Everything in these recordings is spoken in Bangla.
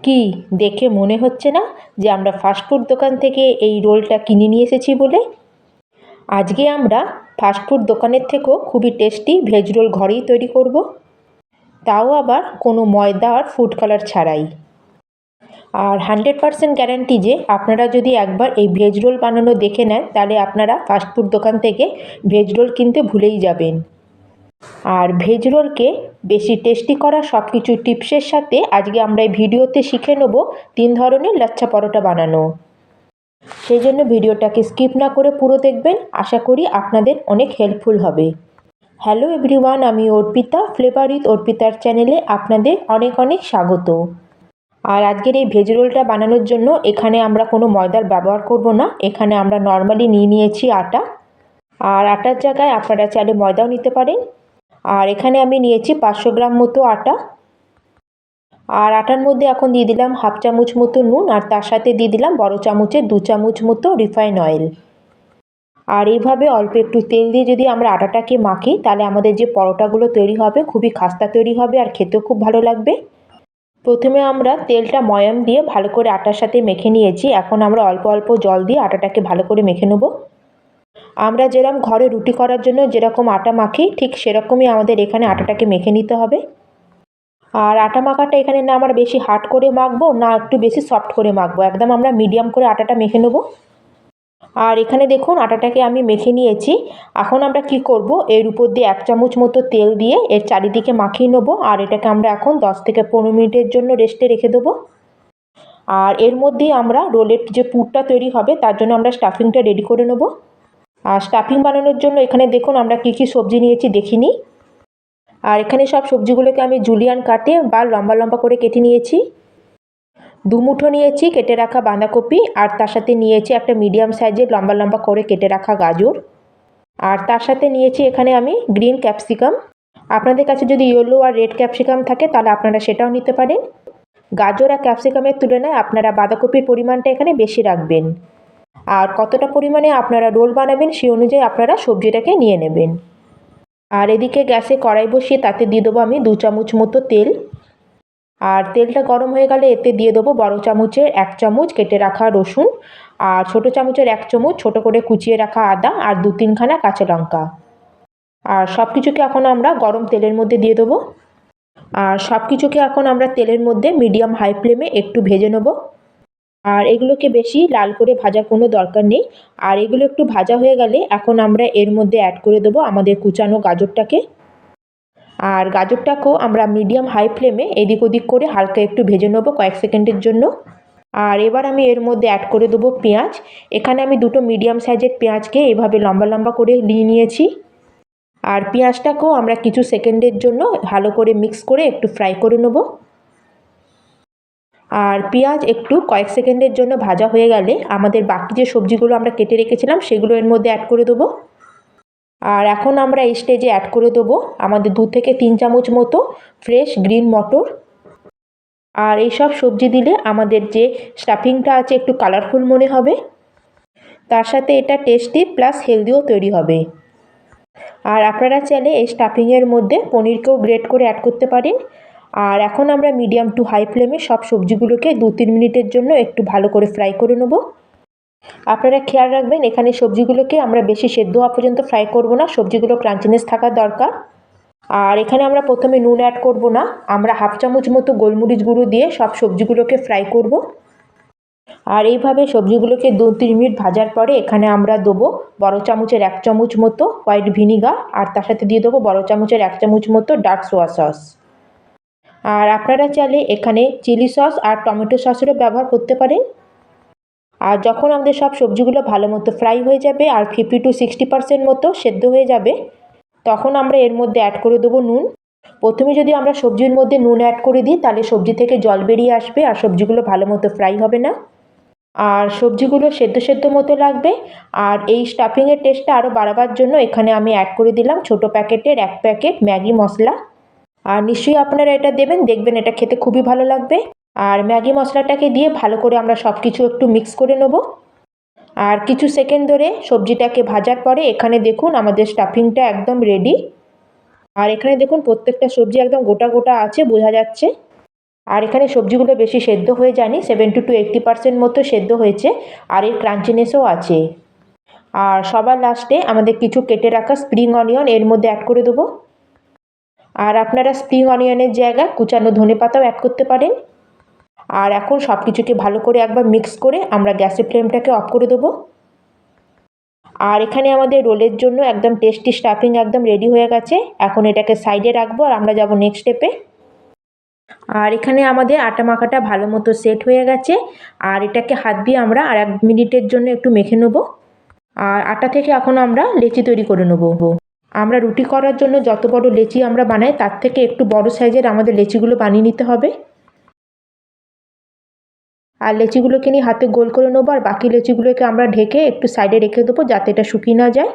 কি দেখে মনে হচ্ছে না যে আমরা ফাস্টফুড দোকান থেকে এই রোলটা কিনে নিয়ে এসেছি বলে? আজকে আমরা ফাস্টফুড দোকানের থেকেও খুবই টেস্টি ভেজ রোল ঘরেই তৈরি করব, তাও আবার কোনো ময়দা আর ফুড কালার ছাড়াই। আর 100% গ্যারান্টি যে আপনারা যদি একবার এই ভেজ রোল বানানো দেখে নেন তাহলে আপনারা ফাস্টফুড দোকান থেকে ভেজ রোল কিনতে ভুলেই যাবেন। আর ভেজ রোলকে বেশি টেস্টি করা সব কিছু টিপসের সাথে আজকে আমরা এই ভিডিওতে শিখে নেব 3 ধরনের লাচ্ছা পরোটা বানানো। সেই জন্য ভিডিওটাকে স্কিপ না করে পুরো দেখবেন, আশা করি আপনাদের অনেক হেল্পফুল হবে। হ্যালো এভরিওয়ান, আমি অর্পিতা, ফ্লেভার উইথ অর্পিতার চ্যানেলে আপনাদের অনেক অনেক স্বাগত। আর আজকের এই ভেজ রোলটা বানানোর জন্য এখানে আমরা কোনো ময়দার ব্যবহার করব না, এখানে আমরা নর্মালি নিয়েছি আটা। আর আটার জায়গায় আপনারা চাইলে ময়দাও নিতে পারেন। আর এখানে আমি নিয়েছি 500 গ্রাম মতো আটা। আর আটার মধ্যে এখন দিয়ে দিলাম হাফ চামচ মতো নুন, আর তার সাথে দিয়ে দিলাম বড় চামচের 2 চামচ মতো রিফাইন অয়েল। আর এইভাবে অল্প একটু তেল দিয়ে যদি আমরা আটাটাকে মাখি তাহলে আমাদের যে পরোটাগুলো তৈরি হবে খুবই খাস্তা তৈরি হবে আর খেতেও খুব ভালো লাগবে। প্রথমে আমরা তেলটা ময়াম দিয়ে ভালো করে আটার সাথে মেখে নিয়েছি, এখন আমরা অল্প অল্প জল দিয়ে আটাটাকে ভালো করে মেখে নেব। আমরা যেরকম ঘরে রুটি করার জন্য যেরকম আটা মাখি ঠিক সেরকমই আমাদের এখানে আটাটাকে মেখে নিতে হবে। আর আটা মাখাটা এখানে না আমরা বেশি হার্ড করে মাখবো না একটু বেশি সফট করে মাখবো, একদম আমরা মিডিয়াম করে আটাটা মেখে নেব। আর এখানে দেখুন আটাটাকে আমি মেখে নিয়েছি। এখন আমরা কি করব, এর উপর দিয়ে 1 চামচ মতো তেল দিয়ে এর চারিদিকে মাখিয়ে নেব। আর এটাকে আমরা এখন 10 থেকে 15 মিনিটের জন্য রেস্টে রেখে দেবো। আর এর মধ্যে আমরা রোলের যে পুরটা তৈরি হবে তার জন্য আমরা স্টাফিংটা রেডি করে নেব। আর স্টাফিং বানানোর জন্য এখানে দেখুন আমরা কী কী সবজি নিয়েছি দেখিনি। আর এখানে সব সবজিগুলোকে আমি জুলিয়ান কাটে বা লম্বা লম্বা করে কেটে নিয়েছি। 2 মুঠো নিয়েছি কেটে রাখা বাঁধাকপি, আর তার সাথে নিয়েছি একটা মিডিয়াম সাইজের লম্বা লম্বা করে কেটে রাখা গাজর। আর তার সাথে নিয়েছি এখানে আমি গ্রিন ক্যাপসিকাম। আপনাদের কাছে যদি ইয়েলো আর রেড ক্যাপসিকাম থাকে তাহলে আপনারা সেটাও নিতে পারেন। গাজর আর ক্যাপসিকামের তুলনায় আপনারা বাঁধাকপির পরিমাণটা এখানে বেশি রাখবেন। আর কতটা পরিমাণে আপনারা রোল বানাবেন সেই অনুযায়ী আপনারা সবজিটাকে নিয়ে নেবেন। আর এদিকে গ্যাসে কড়াই বসিয়ে তাতে দিয়ে দেবো আমি 2 চামচ মতো তেল। আর তেলটা গরম হয়ে গেলে এতে দিয়ে দেবো বড় চামচের 1 চামচ কেটে রাখা রসুন, আর ছোটো চামচের 1 চামচ ছোটো করে কুচিয়ে রাখা আদা, আর 2-3 খানা কাঁচা লঙ্কা। আর সব কিছুকে এখন আমরা গরম তেলের মধ্যে দিয়ে দেবো। আর সব কিছুকে এখন আমরা তেলের মধ্যে মিডিয়াম হাই ফ্লেমে একটু ভেজে নেব। আর এগুলোকে বেশি লাল করে ভাজার কোনো দরকার নেই। আর এগুলো একটু ভাজা হয়ে গেলে এখন আমরা এর মধ্যে অ্যাড করে দেবো আমাদের কুচানো গাজরটাকে। আর গাজরটাকেও আমরা মিডিয়াম হাই ফ্লেমে এদিক ওদিক করে হালকা একটু ভেজে নেবো কয়েক সেকেন্ডের জন্য। আর এবার আমি এর মধ্যে অ্যাড করে দেবো পেঁয়াজ। এখানে আমি 2টো মিডিয়াম সাইজের পেঁয়াজকে এভাবে লম্বা লম্বা করে নিয়েছি। আর পেঁয়াজটাকেও আমরা কিছু সেকেন্ডের জন্য ভালো করে মিক্স করে একটু ফ্রাই করে নেব। আর পেঁয়াজ একটু কয়েক সেকেন্ডের জন্য ভাজা হয়ে গেলে আমাদের বাকি যে সবজিগুলো আমরা কেটে রেখেছিলাম সেগুলো এর মধ্যে অ্যাড করে দেবো। আর এখন আমরা এই স্টেজে অ্যাড করে দেবো আমাদের 2 থেকে 3 চামচ মতো ফ্রেশ গ্রিন মটর। আর এই সব সবজি দিলে আমাদের যে স্টাফিংটা আছে একটু কালারফুল মনে হবে, তার সাথে এটা টেস্টি প্লাস হেলদিও তৈরি হবে। আর আপনারা চাইলে এই স্টাফিংয়ের মধ্যে পনিরকেও গ্রেট করে অ্যাড করতে পারেন। আর এখন আমরা মিডিয়াম টু হাই ফ্লেমে সব সবজিগুলোকে 2-3 মিনিটের জন্য একটু ভালো করে ফ্রাই করে নেব। আপনারা খেয়াল রাখবেন এখানে সবজিগুলোকে আমরা বেশি সেদ্ধ হওয়া পর্যন্ত ফ্রাই করব না, সবজিগুলো ক্রাঞ্চিনেস থাকা দরকার। আর এখানে আমরা প্রথমে নুন অ্যাড করব না, আমরা হাফ চামচ মতো গোলমরিচ গুঁড়ো দিয়ে সব সবজিগুলোকে ফ্রাই করব। আর এইভাবে সবজিগুলোকে 2-3 মিনিট ভাজার পরে এখানে আমরা দেবো বড় চামচের 1 চামচ মতো হোয়াইট ভিনিগার, আর তার সাথে দিয়ে দেবো বড় চামচের 1 চামচ মতো ডার্ক সোয়া সস। আর আপনারা চাইলে এখানে চিলি সস আর টমেটো সসেরও ব্যবহার করতে পারেন। আর যখন আমাদের সব সবজিগুলো ভালো মতো ফ্রাই হয়ে যাবে আর 50-60% মতো সেদ্ধ হয়ে যাবে তখন আমরা এর মধ্যে অ্যাড করে দেবো নুন। প্রথমে যদি আমরা সবজির মধ্যে নুন অ্যাড করে দিই তাহলে সবজি থেকে জল বেরিয়ে আসবে আর সবজিগুলো ভালো মতো ফ্রাই হবে না, আর সবজিগুলো সেদ্ধ সেদ্ধ মতো লাগবে। আর এই স্টাফিংয়ের টেস্টটা আরও বাড়াবার জন্য এখানে আমি অ্যাড করে দিলাম ছোটো প্যাকেটের 1 প্যাকেট ম্যাগি মশলা। আর নিশ্চয়ই আপনারা এটা দেবেন, দেখবেন এটা খেতে খুবই ভালো লাগবে। আর ম্যাগি মশলাটাকে দিয়ে ভালো করে আমরা সব কিছু একটু মিক্স করে নেব। আর কিছু সেকেন্ড ধরে সবজিটাকে ভাজার পরে এখানে দেখুন আমাদের স্টাফিংটা একদম রেডি। আর এখানে দেখুন প্রত্যেকটা সবজি একদম গোটা গোটা আছে, বোঝা যাচ্ছে। আর এখানে সবজিগুলো বেশি সেদ্ধ হয়ে যায়নি, 70 to 80% মতো সেদ্ধ হয়েছে, আর এর ক্রাঞ্চিনেসও আছে। আর সবার লাস্টে আমাদের কিছু কেটে রাখা স্প্রিং অনিয়ন এর মধ্যে অ্যাড করে দেবো। আর আপনারা স্প্রিং অনিয়নের জায়গায় কুচানো ধনেপাতাও অ্যাড করতে পারেন। আর এখন সব কিছুকে ভালো করে একবার মিক্স করে আমরা গ্যাসের ফ্লেমটাকে অফ করে দেবো। আর এখানে আমাদের রোলের জন্য একদম টেস্টি স্টাফিং একদম রেডি হয়ে গেছে। এখন এটাকে সাইডে রাখবো আর আমরা যাব নেক্সট স্টেপে। আর এখানে আমাদের আটা মাখাটা ভালো মতো সেট হয়ে গেছে। আর এটাকে হাত দিয়ে আমরা আর 1 মিনিটের জন্য একটু মেখে নেবো। আর আটা থেকে এখন আমরা লেচি তৈরি করে নেবো। আমরা রুটি করার জন্য যত বড় লেচি আমরা বানাই তার থেকে একটু বড় সাইজের আমাদের লেচিগুলো বানিয়ে নিতে হবে। আর লেচিগুলোকে নিয়ে হাতে গোল করে নেবো, আর বাকি লেচিগুলোকে আমরা ঢেকে একটু সাইডে রেখে দেবো যাতে এটা শুকিয়ে না যায়।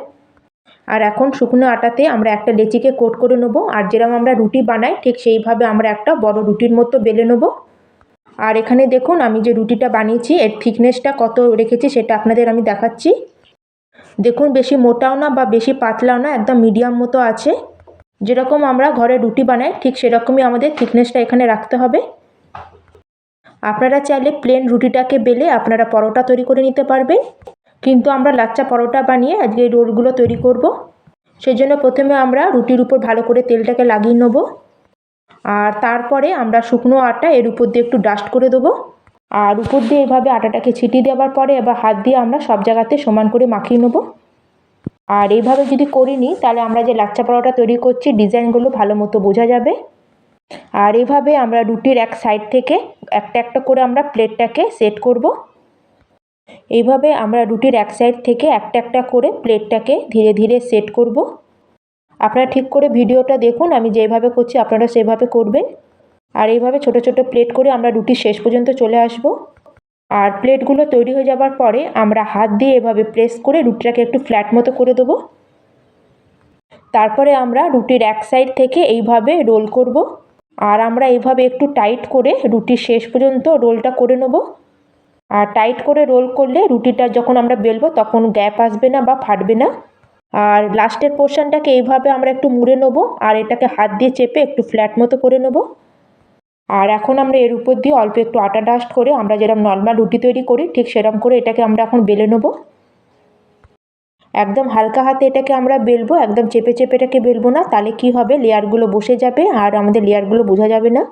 আর এখন শুকনো আটাতে আমরা একটা লেচিকে কোট করে নেবো, আর যেরকম আমরা রুটি বানাই ঠিক সেইভাবে আমরা একটা বড় রুটির মতো বেলে নেবো। আর এখানে দেখুন আমি যে রুটিটা বানিয়েছি এর থিকনেসটা কত রেখেছি সেটা আপনাদের আমি দেখাচ্ছি। দেখুন বেশি মোটাও না বা বেশি পাতলাও না, একদম মিডিয়াম মতো আছে। যেরকম আমরা ঘরে রুটি বানাই ঠিক সেরকমই আমাদের থিকনেসটা এখানে রাখতে হবে। আপনারা চাইলে প্লেন রুটিটাকে বেলে আপনারা পরোটা তৈরি করে নিতে পারবেন, কিন্তু আমরা লাচ্চা পরোটা বানিয়ে আজকে এই রোলগুলো তৈরি করব। সেই জন্য প্রথমে আমরা রুটির উপর ভালো করে তেলটাকে লাগিয়ে নেব, আর তারপরে আমরা শুকনো আটা এর উপর দিয়ে একটু ডাস্ট করে দেবো। আর উপর দিয়ে এভাবে আটাটাকে ছিটিয়ে দেওয়ার পরে এবার হাত দিয়ে আমরা সব জায়গাতে সমান করে মাখিয়ে নেব। আর এইভাবে যদি করিনি তাহলে আমরা যে লাচ্চা পরোটা তৈরি করছি ডিজাইনগুলো ভালো মতো বোঝা যাবে। আর এইভাবে আমরা রুটির এক সাইড থেকে একটা একটা করে আমরা প্লেটটাকে সেট করব। এইভাবে আমরা রুটির এক সাইড থেকে একটা একটা করে প্লেটটাকে ধীরে ধীরে সেট করব। আপনারা ঠিক করে ভিডিওটা দেখুন, আমি যেভাবে করছি আপনারা সেভাবে করবেন। আর এইভাবে ছোট ছোট প্লেট করে আমরা রুটির শেষ পর্যন্ত চলে আসব। আর প্লেটগুলো তৈরি হয়ে যাবার পরে আমরা হাত দিয়ে এভাবে প্রেস করে রুটিটাকে একটু ফ্ল্যাট মতো করে দেবো। তারপরে আমরা রুটির এক সাইড থেকে এইভাবে রোল করব। আর আমরা এইভাবে একটু টাইট করে রুটির শেষ পর্যন্ত রোলটা করে নেব। আর টাইট করে রোল করলে রুটিটা যখন আমরা বেলবো তখন গ্যাপ আসবে না বা ফাটবে না। আর লাস্টের পোর্শনটাকে এইভাবে আমরা একটু মুড়ে নেবো আর এটাকে হাত দিয়ে চেপে একটু ফ্ল্যাট মতো করে নেব। আর এখন আমরা এর উপর দিয়ে অল্প একটু আটা ডাস্ট করে আমরা যেরকম নর্মাল রুটি তৈরি করি ঠিক সেরকম করে এটাকে আমরা এখন বেলে নেব। একদম হালকা হাতে এটাকে আমরা বেলবো, একদম চেপে চেপে এটাকে বেলবো না, তাহলে কি হবে লেয়ারগুলো বসে যাবে আর আমাদের লেয়ারগুলো বোঝা যাবে না।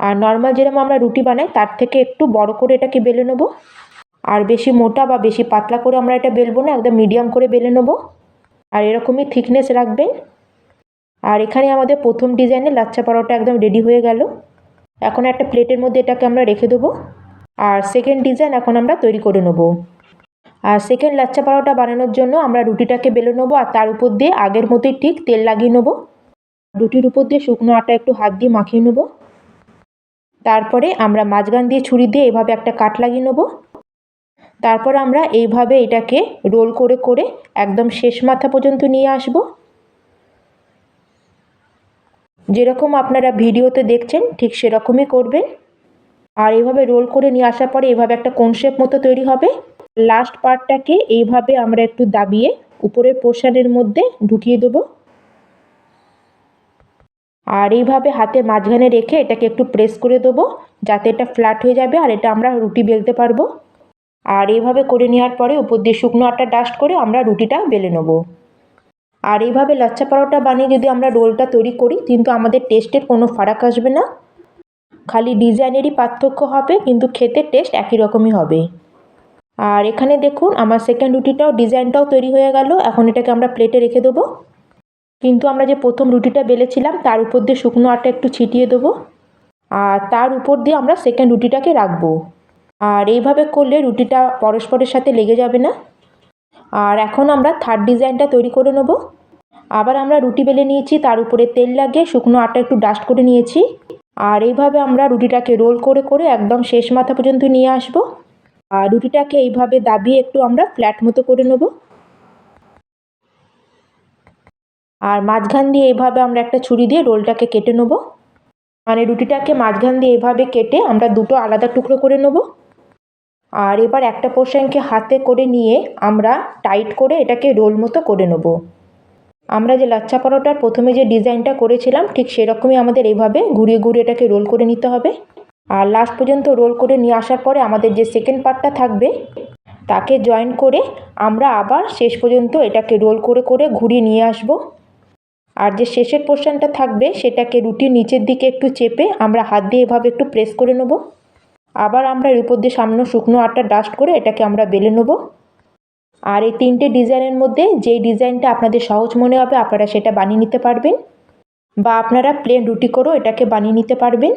আর নর্মাল যেরকম আমরা রুটি বানাই তার থেকে একটু বড় করে এটাকে বেলে নেব। আর বেশি মোটা বা বেশি পাতলা করে আমরা এটা বেলবো না, একদম মিডিয়াম করে বেলে নেব। আর এরকমই থিকনেস রাখবেন। আর এখানে আমাদের প্রথম ডিজাইনের লাচ্চা পরোটা একদম রেডি হয়ে গেল। এখন একটা প্লেটের মধ্যে এটাকে আমরা রেখে দেবো। আর সেকেন্ড ডিজাইন এখন আমরা তৈরি করে নেব। আর সেকেন্ড লাচ্চা পরোটা বানানোর জন্য আমরা রুটিটাকে বেলে নেবো আর তার উপর দিয়ে আগের মতোই ঠিক তেল লাগিয়ে নেবো। রুটির উপর দিয়ে শুকনো আটা একটু হাত দিয়ে মাখিয়ে নেবো। তারপরে আমরা মাঝখান দিয়ে ছুরি দিয়ে এভাবে একটা কাট লাগিয়ে নেবো। তারপর আমরা এইভাবে এটাকে রোল করে করে একদম শেষ মাথা পর্যন্ত নিয়ে আসব। যেরকম আপনারা ভিডিওতে দেখছেন ঠিক সেরকমই করবেন। আর এইভাবে রোল করে নিয়ে আসার পরে এইভাবে একটা কোন শেপ মতো তৈরি হবে। লাস্ট পার্টটাকে এইভাবে আমরা একটু দাবিয়ে উপরের পোর্শনের মধ্যে ঢুকিয়ে দেবো। আর এইভাবে হাতের মাঝখানে রেখে এটাকে একটু প্রেস করে দেবো যাতে এটা ফ্ল্যাট হয়ে যাবে আর এটা আমরা রুটি বেলতে পারবো। আর এইভাবে করে নেওয়ার পরে উপর দিয়ে শুকনো আটা ডাস্ট করে আমরা রুটিটা বেলে নেব। আর এইভাবে লাচ্চা পরোটা বানিয়ে যদি আমরা রোলটা তৈরি করি কিন্তু আমাদের টেস্টের কোনো ফারাক আসবে না, খালি ডিজাইনেরই পার্থক্য হবে কিন্তু খেতে টেস্ট একই রকমই হবে। আর এখানে দেখুন আমার সেকেন্ড রুটিটাও ডিজাইনটাও তৈরি হয়ে গেল। এখন এটাকে আমরা প্লেটে রেখে দেবো। কিন্তু আমরা যে প্রথম রুটিটা বেলেছিলাম তার উপর দিয়ে শুকনো আটা একটু ছিটিয়ে দেবো আর তার উপর দিয়ে আমরা সেকেন্ড রুটিটাকে রাখবো। আর এইভাবে করলে রুটিটা পরস্পরের সাথে লেগে যাবে না। আর এখন আমরা থার্ড ডিজাইনটা তৈরি করে নেব। আবার আমরা রুটি বেলে নিয়েছি, তার উপরে তেল লাগিয়ে শুকনো আটা একটু ডাস্ট করে নিয়েছি। আর এইভাবে আমরা রুটিটাকে রোল করে করে একদম শেষ মাথা পর্যন্ত নিয়ে আসব। আর রুটিটাকে এইভাবে দাবিয়ে একটু আমরা ফ্ল্যাট মতো করে নেব। আর মাঝখান দিয়ে এইভাবে আমরা একটা ছুরি দিয়ে রোলটাকে কেটে নেব। মানে রুটিটাকে মাঝখান দিয়ে এভাবে কেটে আমরা দুটো আলাদা টুকরো করে নেব। আর এবার একটা পোর্শনকে হাতে করে নিয়ে আমরা টাইট করে এটাকে রোল মতো করে নেব। আমরা যে লাচ্ছা পরোটার প্রথমে যে ডিজাইনটা করেছিলাম ঠিক সেরকমই আমাদের এইভাবে ঘুরিয়ে ঘুরিয়ে এটাকে রোল করে নিতে হবে। আর লাস্ট পর্যন্ত রোল করে নিয়ে আসার পরে আমাদের যে সেকেন্ড পার্টটা থাকবে তাকে জয়েন করে আমরা আবার শেষ পর্যন্ত এটাকে রোল করে করে ঘুরিয়ে নিয়ে আসব। আর যে শেষের পোর্শনটা থাকবে সেটাকে রুটির নিচের দিকে একটু চেপে আমরা হাত দিয়ে এভাবে একটু প্রেস করে নেব। আবার আমরা এর উপর দিয়ে সামনে শুকনো আটা ডাস্ট করে এটাকে আমরা বেলে নেব। আর এই তিনটে ডিজাইনের মধ্যে যেই ডিজাইনটা আপনাদের সহজ মনে হবে আপনারা সেটা বানিয়ে নিতে পারবেন, বা আপনারা প্লেন রুটি করেও এটাকে বানিয়ে নিতে পারবেন।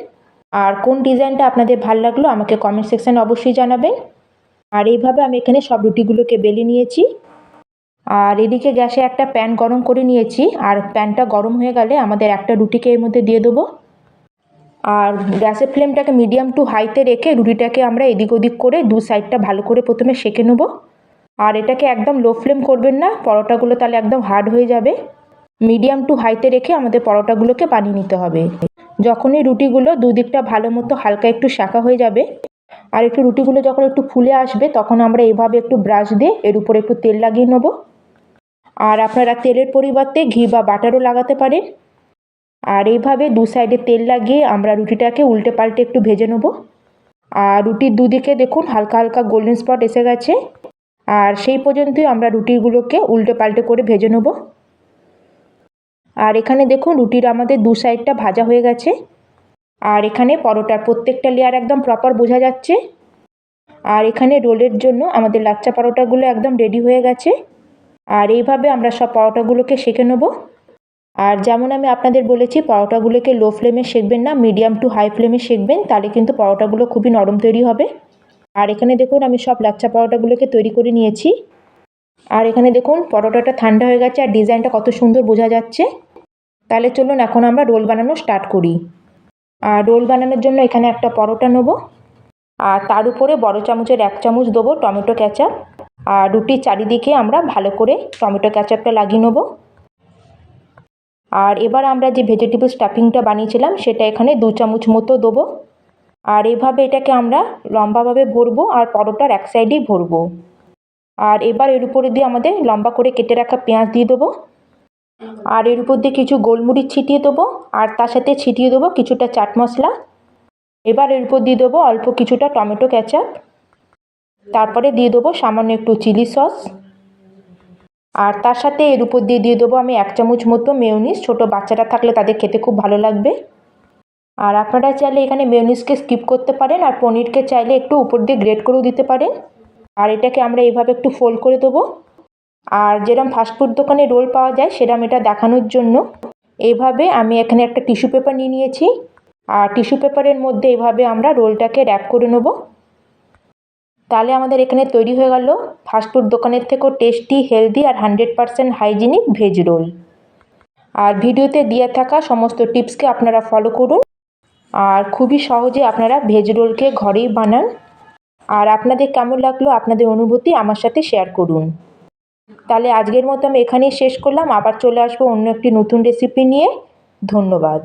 আর কোন ডিজাইনটা আপনাদের ভালো লাগলো আমাকে কমেন্ট সেকশানে অবশ্যই জানাবেন। আর এইভাবে আমি এখানে সব রুটিগুলোকে বেলে নিয়েছি। আর এদিকে গ্যাসে একটা প্যান গরম করে নিয়েছি। আর প্যানটা গরম হয়ে গেলে আমাদের একটা রুটিকে এর মধ্যে দিয়ে দেবো। আর গ্যাসের ফ্লেমটাকে মিডিয়াম টু হাইতে রেখে রুটিটাকে আমরা এদিক ওদিক করে দু সাইডটা ভালো করে প্রথমে সেঁকে নেব। আর এটাকে একদম লো ফ্লেম করবেন না, পরোটাগুলো তাহলে একদম হার্ড হয়ে যাবে। মিডিয়াম টু হাইতে রেখে আমাদের পরোটাগুলোকে বানিয়ে নিতে হবে। যখনই রুটিগুলো দুদিকটা ভালো মতো হালকা একটু শাঁকা হয়ে যাবে আর একটু রুটিগুলো যখন একটু ফুলে আসবে তখন আমরা এভাবে একটু ব্রাশ দিয়ে এর উপরে একটু তেল লাগিয়ে নেব। আর আপনারা তেলের পরিবর্তে ঘি বা বাটারও লাগাতে পারেন। আর এইভাবে দু সাইডে তেল লাগিয়ে আমরা রুটিটাকে উল্টে পাল্টে একটু ভেজে নেব। আর রুটির দুদিকে দেখুন হালকা হালকা গোল্ডেন স্পট এসে গেছে। আর সেই পর্যন্তই আমরা রুটিগুলোকে উল্টে পাল্টে করে ভেজে নেব। আর এখানে দেখুন রুটির আমাদের দু সাইডটা ভাজা হয়ে গেছে। আর এখানে পরোটার প্রত্যেকটা লেয়ার একদম প্রপার বোঝা যাচ্ছে। আর এখানে রোলের জন্য আমাদের লাচ্ছা পরোটাগুলো একদম রেডি হয়ে গেছে। আর এইভাবে আমরা সব পরোটাগুলোকে সেঁকে নেব। আর যেমন আমি আপনাদের বলেছি পরোটাগুলোকে লো ফ্লেমে সেঁকবেন না, মিডিয়াম টু হাই ফ্লেমে সেঁকবেন, তাহলে কিন্তু পরোটাগুলো খুবই নরম তৈরি হবে। আর এখানে দেখুন আমি সব লাচ্ছা পরোটাগুলোকে তৈরি করে নিয়েছি। আর এখানে দেখুন পরোটাটা ঠান্ডা হয়ে গেছে আর ডিজাইনটা কত সুন্দর বোঝা যাচ্ছে। তাহলে চলুন এখন আমরা রোল বানানো স্টার্ট করি। আর রোল বানানোর জন্য এখানে একটা পরোটা নেব আর তার উপরে বড় চামচের 1 চামচ দেবো টমেটো ক্যাচাপ। আর রুটির চারিদিকে আমরা ভালো করে টমেটো ক্যাচাপটা লাগিয়ে নেব। আর এবার আমরা যে ভেজিটেবল স্টাফিংটা বানিয়েছিলাম সেটা এখানে 2 চামচ মতো দেবো। আর এভাবে এটাকে আমরা লম্বাভাবে ভরবো আর পরোটার এক সাইডেই ভরবো। আর এবার এর উপরে দিয়ে আমাদের লম্বা করে কেটে রাখা পেঁয়াজ দিয়ে দেবো। আর এর উপর দিয়ে কিছু গোলমরিচ ছিটিয়ে দেবো আর তার সাথে ছিটিয়ে দেবো কিছুটা চাট মশলা। এবার এর উপর দিয়ে দেবো অল্প কিছুটা টমেটো ক্যাচাপ। তারপরে দিয়ে দেবো সামান্য একটু চিলি সস। আর তার সাথে এর উপর দিয়ে দিয়ে দেবো আমি 1 চামচ মতো মেয়োনিজ। ছোটো বাচ্চারা থাকলে তাদের খেতে খুব ভালো লাগবে। আর আপনারা চাইলে এখানে মেয়োনিজকে স্কিপ করতে পারেন আর পনিরকে চাইলে একটু উপর দিয়ে গ্রেট করেও দিতে পারেন। আর এটাকে আমরা এইভাবে একটু ফোল্ড করে দেবো। আর যেরকম ফাস্টফুড দোকানে রোল পাওয়া যায় সেরকম এটা দেখানোর জন্য এইভাবে আমি এখানে একটা টিস্যু পেপার নিয়ে নিয়েছি। আর টিস্যু পেপারের মধ্যে এইভাবে আমরা রোলটাকে র্যাপ করে নেব। তাহলে আমাদের এখানে তৈরি হয়ে গেল ফাস্টফুড দোকানের থেকেও টেস্টি, হেলদি আর 100% হাইজিনিক ভেজ রোল। আর ভিডিওতে দিয়ে থাকা সমস্ত টিপসকে আপনারা ফলো করুন আর খুবই সহজে আপনারা ভেজ রোলকে ঘরেই বানান। আর আপনাদের কেমন লাগলো আপনাদের অনুভূতি আমার সাথে শেয়ার করুন। তাহলে আজকের মতো আমি এখানেই শেষ করলাম। আবার চলে আসবো অন্য একটি নতুন রেসিপি নিয়ে। ধন্যবাদ।